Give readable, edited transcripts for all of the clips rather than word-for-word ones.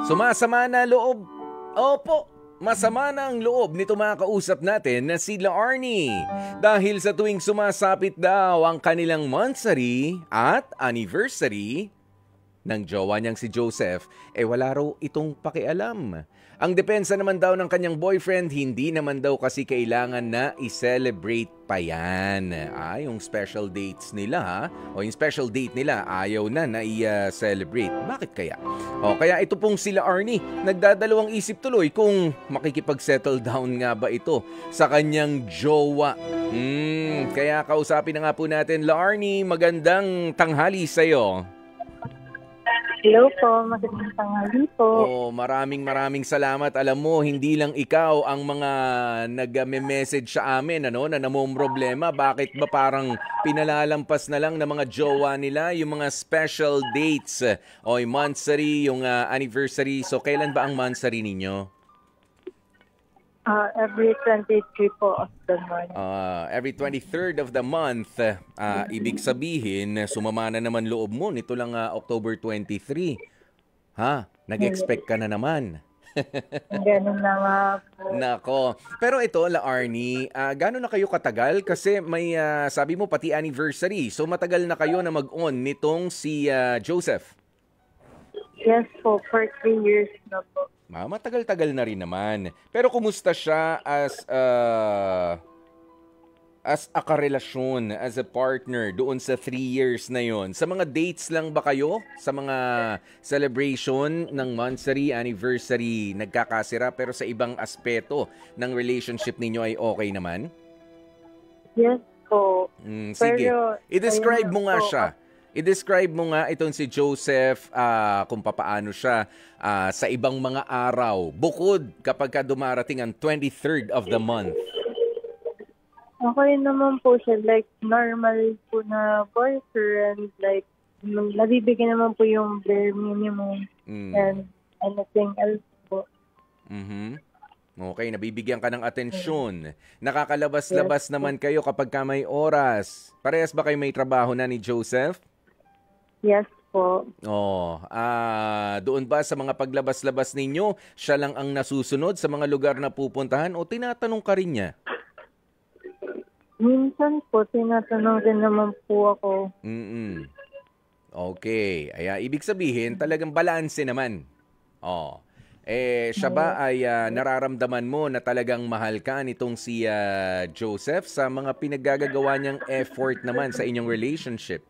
Sumasama na loob. Opo, masama na ang loob nito mga kausap natin na sila Arnie. Dahil sa tuwing sumasapit daw ang kanilang monthsary at anniversary ng jowa niyang si Joseph, wala raw itong pakialam. Ang depensa naman daw ng kanyang boyfriend, hindi naman daw kasi kailangan na i-celebrate pa yan. Yung special dates nila o yung special date nila, ayaw na i-celebrate. Bakit kaya? Kaya ito pong sila Arnie, nagdadalawang isip tuloy kung makikipag-settle down nga ba ito sa kanyang jowa. Kaya kausapin na nga po natin, La Arnie, magandang tanghali sa'yo. Hello po, magandang tanghali po. Maraming salamat. Alam mo, hindi lang ikaw ang mga nag-message sa amin na namomroblema. Bakit ba parang pinalalampas na lang ng mga jowa nila yung mga special dates o yung monthsary, yung anniversary. So, kailan ba ang monthsary ninyo? Every 23 po of the month. Every 23rd of the month. Ibig sabihin, sumama na naman loob mo. Nito lang October 23. Nag-expect ka na naman. Ganun na nga po. Nako. Pero ito, La Arnie, gano'n na kayo katagal? Kasi may, sabi mo, pati anniversary. So matagal na kayo na mag-on nitong si Joseph? Yes po, for 3 years na po. Matagal-tagal na rin naman. Pero kumusta siya as a karelasyon, as a partner doon sa 3 years na yon? Sa mga dates lang ba kayo? Sa mga celebration ng monthsary, anniversary, nagkakasira, pero sa ibang aspeto ng relationship ninyo ay okay naman? Yes po. Sige. Pero, I-describe mo nga siya. I-describe mo nga itong si Joseph, kung papaano siya sa ibang mga araw. Bukod kapag dumarating ang 23rd of the month. Okay naman po siya. Like, normal po na boyfriend. Like, nabibigyan naman po yung bare minimum. And anything else po. Okay, nabibigyan ka ng atensyon. Nakakalabas-labas naman kayo kapag ka may oras. Parehas ba kayo may trabaho na ni Joseph? Yes po. Doon ba sa mga paglabas-labas ninyo, siya lang ang nasusunod sa mga lugar na pupuntahan o tinatanong ka rin niya? Minsan po, tinatanong din naman po ako. Okay. Ibig sabihin, talagang balanse naman. Siya ba ay nararamdaman mo na talagang mahal ka nitong si Joseph sa mga pinaggagawa niyang effort naman sa inyong relationship?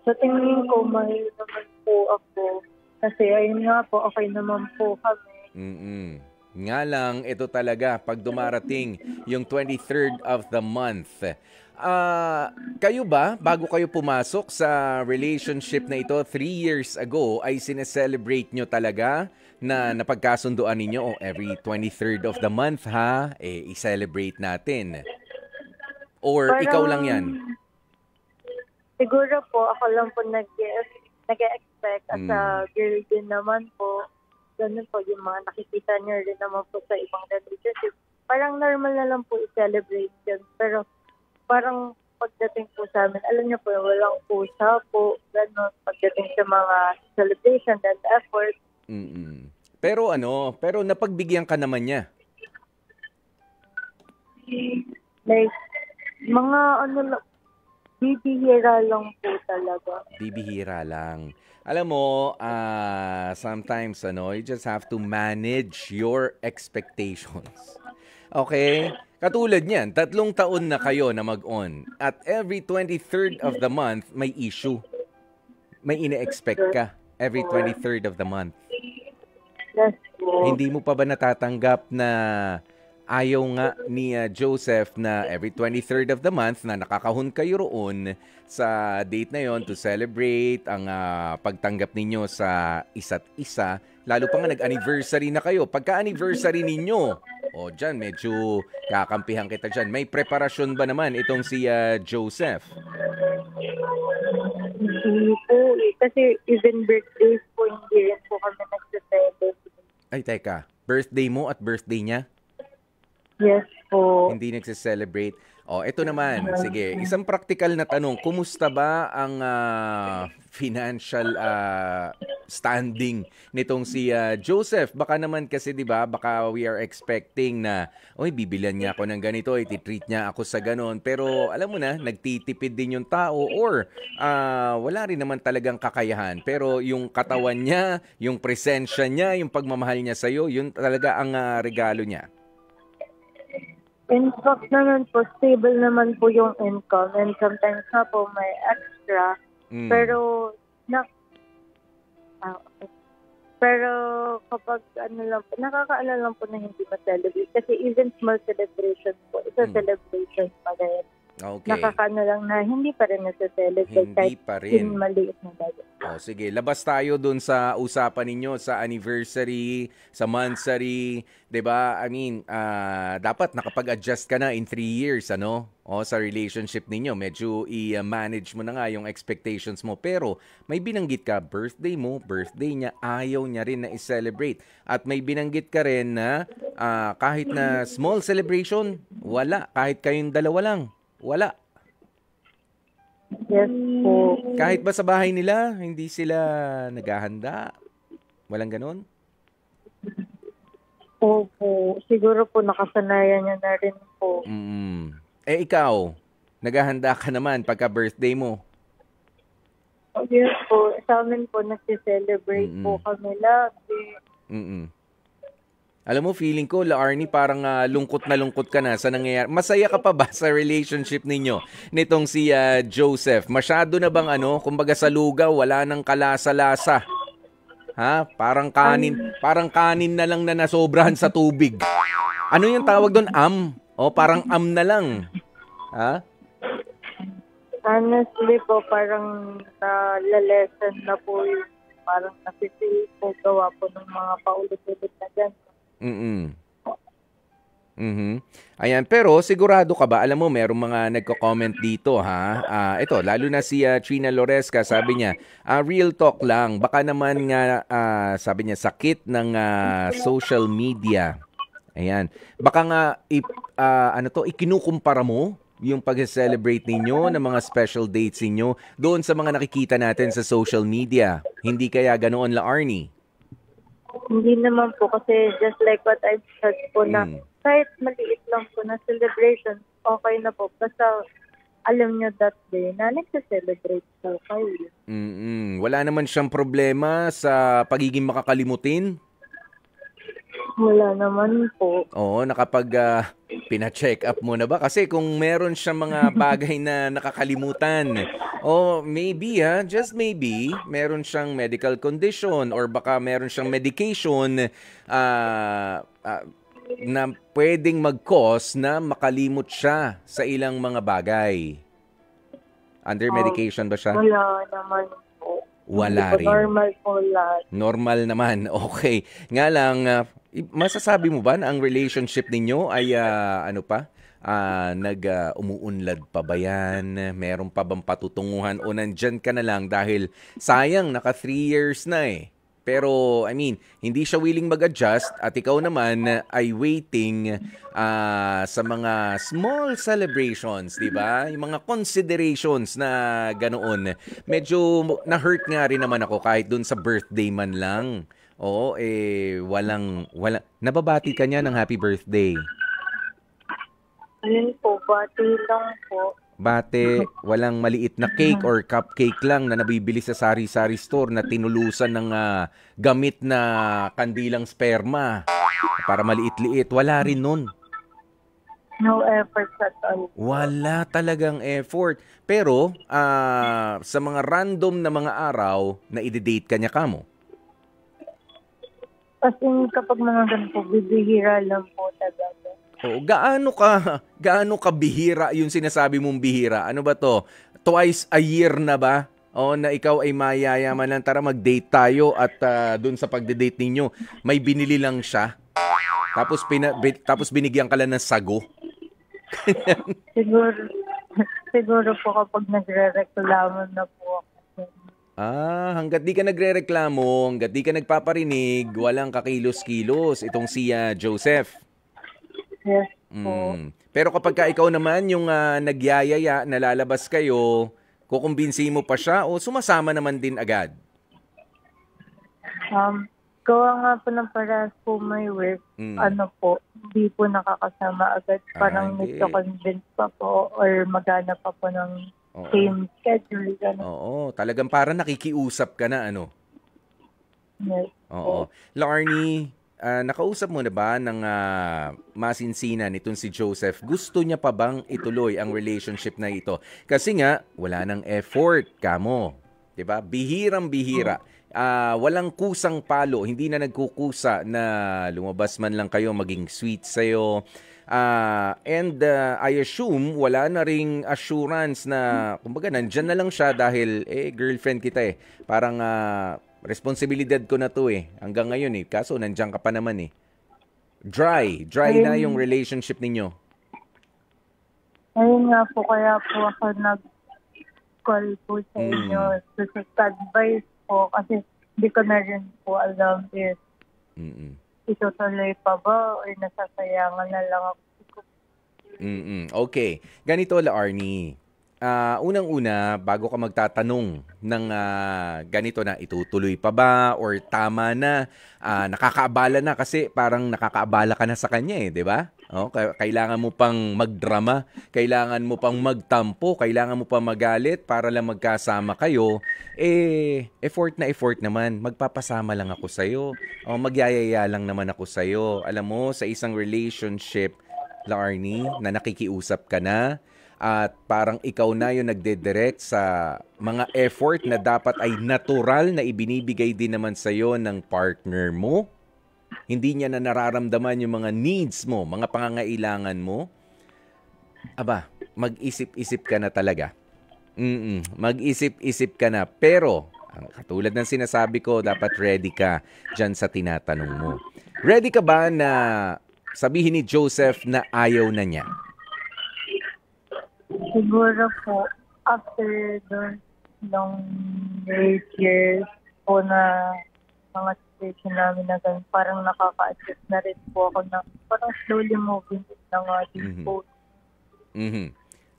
Sa tingin ko, mahal naman po ako. Kasi ayun nga po, okay naman po kami. Nga lang, ito talaga, pag dumarating yung 23rd of the month. Kayo ba, bago kayo pumasok sa relationship na ito 3 years ago, ay sineselebrate nyo talaga na napagkasunduan ninyo, every 23rd of the month i-celebrate natin? Or parang, ikaw lang yan? Siguro po, ako lang po nag-expect as a girl din naman po. Ganun po yung mga nakikita nyo rin naman po sa ibang relationship. Parang normal na lang po i-celebrate yun. Pero parang pagdating po sa amin, alam niyo po, walang pusa po. Ganun, pagdating sa mga celebration and effort. Pero napagbigyan ka naman niya? Like, mga bibihira lang po talaga. Bibihira lang. Alam mo, sometimes, you just have to manage your expectations. Okay? Katulad niyan, 3 taon na kayo na mag-on. At every 23rd of the month, may issue. May ine-expect ka every 23rd of the month. Yes po. Hindi mo pa ba natatanggap na ayaw nga ni Joseph na every 23rd of the month na nakakahon kayo roon sa date na yon to celebrate ang pagtanggap ninyo sa isa't isa, lalo pa nga nag-anniversary na kayo. Pagka-anniversary ninyo, dyan medyo kakampihan kita dyan. May preparasyon ba naman itong si Joseph? Hindi po. Kasi even birthdays po, hindi rin po kami nagsa-celebrate. Ay, teka. Birthday mo at birthday niya? Yes po. Hindi nagse-celebrate. Oh, ito naman. Sige, isang practical na tanong. Kumusta ba ang financial standing nitong si Joseph? Baka naman kasi 'di ba, baka we are expecting na, oy, bibilian niya ako ng ganito, i-treat niya ako sa ganon. Pero alam mo na, nagtitipid din yung tao or wala rin naman talagang kakayahan. Pero yung katawan niya, yung presensya niya, yung pagmamahal niya sa iyo, yun talaga ang regalo niya. In fact naman po, stable naman po yung income and sometimes na po may extra. Pero, okay. Pero kapag lang po, nakakaano lang po na hindi ma-celebrate. Kasi even small celebration po, it's a celebration pa rin. Okay. Nakakaano lang na hindi pa rin nasa-celebrate. Hindi pa rin. In maliit na bagay. Sige, labas tayo dun sa usapan ninyo sa anniversary, sa monthsary, 'di ba? I mean, dapat nakapag-adjust ka na in 3 years, ano? Sa relationship ninyo, medyo i-manage mo na nga yung expectations mo. Pero may binanggit ka, birthday mo, birthday niya, ayaw niya rin na i-celebrate. At may binanggit ka rin na kahit na small celebration, wala. Kahit kayong dalawa lang, wala. Yes po. Kahit ba sa bahay nila, hindi sila naghahanda? Walang ganon? Opo. Siguro po nakasanayan niya na rin po. Ikaw, naghahanda ka naman pagka birthday mo? Yes po. Sa amin po, nag-celebrate po kami lagi. Alam mo, feeling ko, Arnie, parang lungkot ka na sa nangyayari. Masaya ka pa ba sa relationship ninyo nitong si Joseph? Masyado na bang kumbaga sa lugaw, wala nang kalasa-lasa? Ha? Parang kanin na lang na nasobrahan sa tubig. Ano yung tawag doon? Parang na lang. Ha? Honestly po, parang nalalessen na po yung parang napipili po gawa po ng mga paulit-ulit na ganito. Ayan, pero sigurado ka ba? Alam mo, merong mga nagko-comment dito, ha? Ito, lalo na si Trina Loresca, sabi niya, real talk lang. Baka naman nga, sabi niya, sakit ng social media. Ayan. Baka nga, ikinukumpara mo yung pag-celebrate ninyo ng mga special dates ninyo doon sa mga nakikita natin sa social media. Hindi kaya ganoon, Arnie? Hindi naman po kasi just like what I've said po na kahit maliit lang po na celebration, okay na po. Basta alam nyo that day na nagsa-celebrate po kayo. Wala naman siyang problema sa pagiging makakalimutin? Wala naman po. Oo, nakapag pina-check up mo na ba? Kasi kung meron siyang mga bagay na nakakalimutan, maybe just maybe, meron siyang medical condition or baka meron siyang medication na pwedeng mag-cause na makalimot siya sa ilang mga bagay. Under medication ba siya? Wala naman po. Wala rin. Normal po lahat. Normal naman. Okay. Nga lang, masasabi mo ba na ang relationship ninyo ay umuunlad pa ba yan? Meron pa bang patutunguhan o nandyan ka na lang dahil sayang naka 3 years na eh. Pero I mean, hindi siya willing mag-adjust at ikaw naman ay waiting sa mga small celebrations, di ba? Yung mga considerations na ganoon. Medyo na-hurt nga rin naman ako kahit dun sa birthday man lang. Oo, walang nababati ka niya ng happy birthday. Ayun po, bati lang po. Bate, walang maliit na cake or cupcake lang na nabibili sa sari-sari store na tinulusan ng gamit na kandilang sperma para maliit-liit. Wala rin nun. No effort at all. Wala talagang effort. Pero sa mga random na mga araw na i-date ka niya kamo? Kasi kapag mga ganito, bibihira lang po talaga. Gaano ka bihira yung sinasabi mong bihira? Ano ba to? Twice a year na ba? Na ikaw ay mayayaman lang, tara mag-date tayo at dun sa pagde-date ninyo, may binili lang siya. Tapos binigyan ka lang ng sago. siguro po kapag nagre-reklamo na po ako. Hanggat di ka nagre-reklamo, hanggat di ka nagpaparinig, walang kakilos-kilos itong si Joseph. Yes po. Pero kapag ka ikaw naman yung nagyayaya, nalalabas kayo, kukumbinsihin mo pa siya o sumasama naman din agad? Gawa nga po ng parehas po may work, hindi po nakakasama agad. Parang hindi. nagka-convince pa po or maghanap pa po ng same schedule. Ganun. Oo, talagang parang nakikiusap ka na, ano? Yes. Oo. Larnie, nakausap mo na ba ng masinsinan itong si Joseph? Gusto niya pa bang ituloy ang relationship na ito? Kasi nga, wala nang effort, kamo. Diba? Bihirang-bihira. Walang kusang palo, hindi na nagkukusa na lumabas man lang kayo, maging sweet sa'yo. And I assume wala na ring assurance na, kumbaga, nandyan na lang siya dahil, girlfriend kita eh. Parang responsibilidad ko na to eh. Hanggang ngayon eh. Kaso nandyan ka pa naman eh. Dry na yung relationship ninyo. Ayun nga po, kaya po ako nag-call po sa inyo. So, sa advice po, kasi hindi ko na rin po alam if itutuloy pa ba or nasasayangan na lang ako. Okay. Ganito, Larnie. Unang-una, bago ka magtatanong ng ganito na itutuloy pa ba or tama na, nakakaabala na kasi parang nakakaabala ka na sa kanya eh, di ba? Kailangan mo pang magdrama, kailangan mo pang magtampo, kailangan mo pang magalit para lang magkasama kayo. Effort na effort naman. Magpapasama lang ako sa'yo. Magyayaya lang naman ako sa'yo. Alam mo, sa isang relationship, Larnie, na nakikiusap ka na, at parang ikaw na yung nagdedirect sa mga effort na dapat ay natural na ibinibigay din naman sa'yo ng partner mo. Hindi niya na nararamdaman yung mga needs mo, mga pangangailangan mo. Aba, mag-isip-isip ka na talaga. Mag-isip-isip ka na. Pero, katulad ng sinasabi ko, dapat ready ka dyan sa tinatanong mo. Ready ka ba na sabihin ni Joseph na ayaw na niya? Siguro po, after those long years po na mga situation namin na ganun, parang nakaka-adjust na rin po ako na parang slowly moving na nga din po.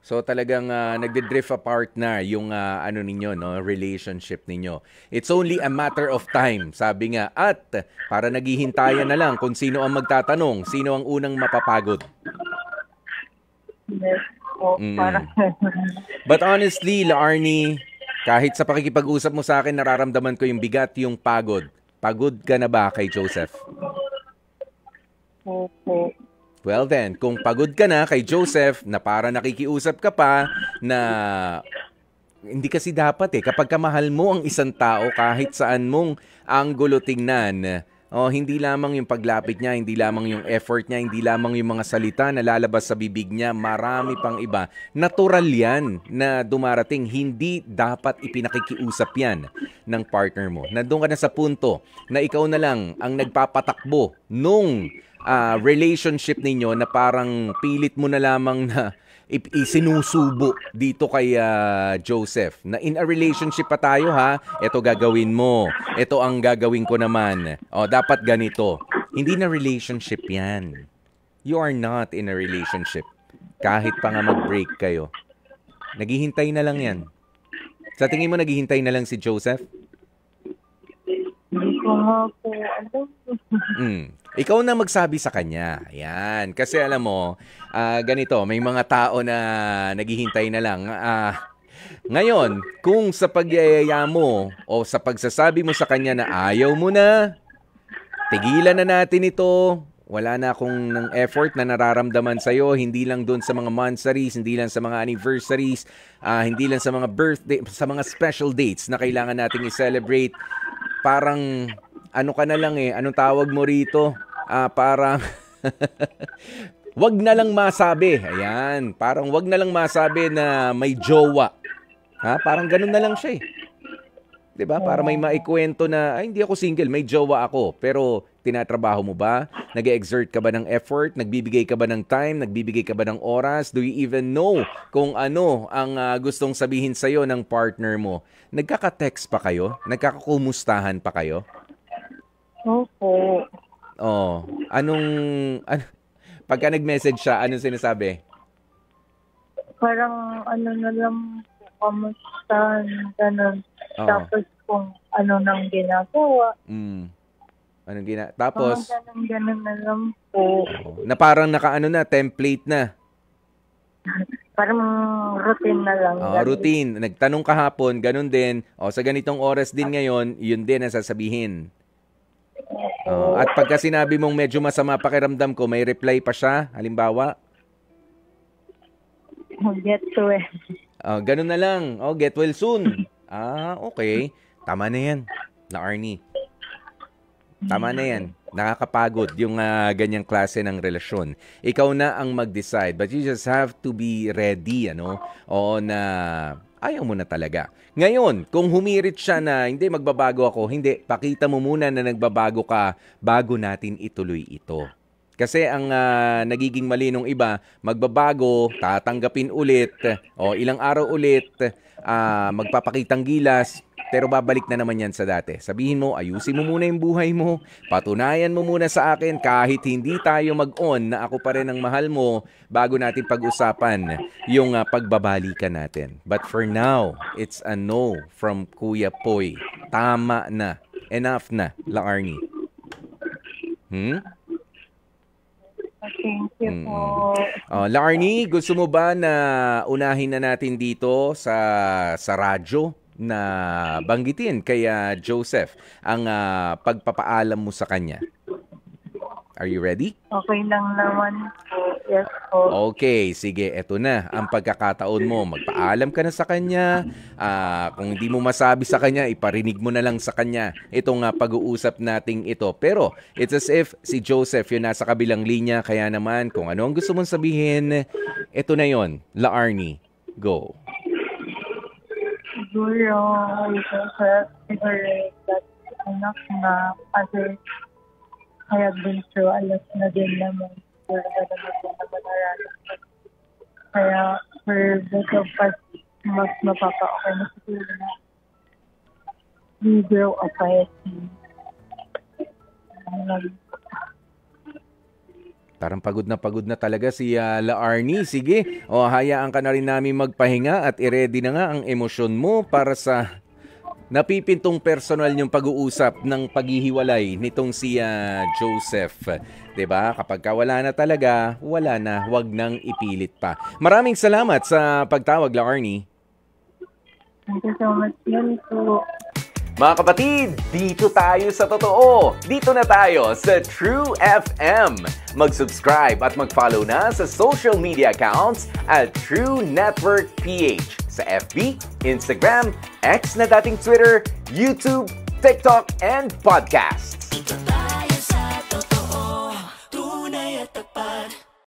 So talagang nagde-drift apart na yung ninyo, no, relationship ninyo. It's only a matter of time, sabi nga. At para naghihintayan na lang kung sino ang magtatanong, sino ang unang mapapagod. Yes po, parang But honestly, Larnie, kahit sa pakikipag-usap mo sa akin, nararamdaman ko yung bigat, yung pagod. Pagod ka na ba kay Joseph? Opo. Well then, kung pagod ka na kay Joseph na para nakikiusap ka pa na hindi kasi dapat kapag kamahal mo ang isang tao kahit saan mong anggulo tingnan, hindi lamang yung paglapit niya, hindi lamang yung effort niya, hindi lamang yung mga salita na lalabas sa bibig niya, marami pang iba. Natural yan na dumarating, hindi dapat ipinakikiusap yan ng partner mo. Nandun ka na sa punto na ikaw na lang ang nagpapatakbo nung relationship ninyo na parang pilit mo na lamang na isinusubo dito kay Joseph na in a relationship pa tayo ha, ito gagawin mo, ito ang gagawin ko naman, dapat ganito. Hindi na relationship yan. You are not in a relationship. Kahit pa nga mag-break kayo, naghihintay na lang yan. Sa tingin mo naghihintay na lang si Joseph? Hindi ko nga po alam. Ikaw na magsabi sa kanya. Ayan. Kasi alam mo, ganito, may mga tao na naghihintay na lang. Ngayon, kung sa pagyayaya mo o sa pagsasabi mo sa kanya na ayaw mo na, tigilan na natin ito, wala na akong ng effort na nararamdaman sa'yo, hindi lang doon sa mga monthsaries, hindi lang sa mga anniversaries, hindi lang sa mga birthday, sa mga special dates na kailangan nating i-celebrate. Parang ano ka na lang anong tawag mo rito? Parang wag na lang masabi. Ayan, parang wag na lang masabi na may jowa. Parang ganun na lang siya 'Di ba? Para may maikwento na hindi ako single, may jowa ako. Pero tinatrabaho mo ba? Nag-exert ka ba ng effort? Nagbibigay ka ba ng time? Nagbibigay ka ba ng oras? Do you even know kung ano ang gustong sabihin sa'yo ng partner mo? Nagkaka-text pa kayo? Nagkakakumustahan pa kayo? Opo. Pagka nag-message siya, anong sinasabi? Parang ano na lang, kamusta, ganun. Oo. Tapos kung ano nang ginagawa. Tapos, Ganun na lang po. na parang nakaano na, template na. Parang routine na lang. ganun. Routine. Nagtanong kahapon, ganun din. Sa ganitong oras din ngayon, yun din ang sasabihin. At pagka sinabi mong medyo masama pakiramdam ko, may reply pa siya, halimbawa? Get to it. Ganun na lang. Get well soon. Okay. Tama na yan, La Arnie. Tama na yan. Nakakapagod yung ganyang klase ng relasyon. Ikaw na ang mag-decide. But you just have to be ready, na ayaw mo na talaga. Ngayon, kung humirit siya na hindi magbabago ako, hindi, pakita mo muna na nagbabago ka bago natin ituloy ito. Kasi ang nagiging mali nung iba, magbabago, tatanggapin ulit, ilang araw ulit, magpapakitang gilas, pero babalik na naman yan sa dati. Sabihin mo, ayusin mo muna yung buhay mo, patunayan mo muna sa akin kahit hindi tayo mag-on na ako pa rin ang mahal mo bago natin pag-usapan yung pagbabalikan natin. But for now, it's a no from Kuya Poy. Tama na. Enough na, La Arnie. Thank you po. La Arnie, gusto mo ba na unahin na natin dito sa radyo na banggitin kay Joseph ang pagpapaalam mo sa kanya? Are you ready? Okay lang naman po. Yes po. Okay, sige. Eto na ang pagkakataon mo. Magpaalam ka na sa kanya. Kung hindi mo masabi sa kanya, iparinig mo na lang sa kanya itong pag-uusap nating ito. Pero it's as if si Joseph yun nasa kabilang linya. Kaya naman, kung ano ang gusto mong sabihin, ito na yon. La Arnie, go. Siguro, that enough na kasi I have been through a lot na din naman. Siguro kaya for both of us, mas mapapa-okay na siguro na we grow apart. Parang pagod na talaga si La Arnie. Sige, hayaan ka na rin namin magpahinga at i-ready na nga ang emosyon mo para sa napipintong personal yung pag-uusap ng paghihiwalay nitong si Joseph. 'Di ba? Kapag wala na talaga, wala na, wag nang ipilit pa. Maraming salamat sa pagtawag, La Arnie. Thank you so much. Yan po. Mga kapatid, dito tayo sa totoo. Dito na tayo sa True FM. Mag-subscribe at mag-follow na sa social media accounts at True Network PH sa FB, Instagram, X na dating Twitter, YouTube, TikTok, and podcasts.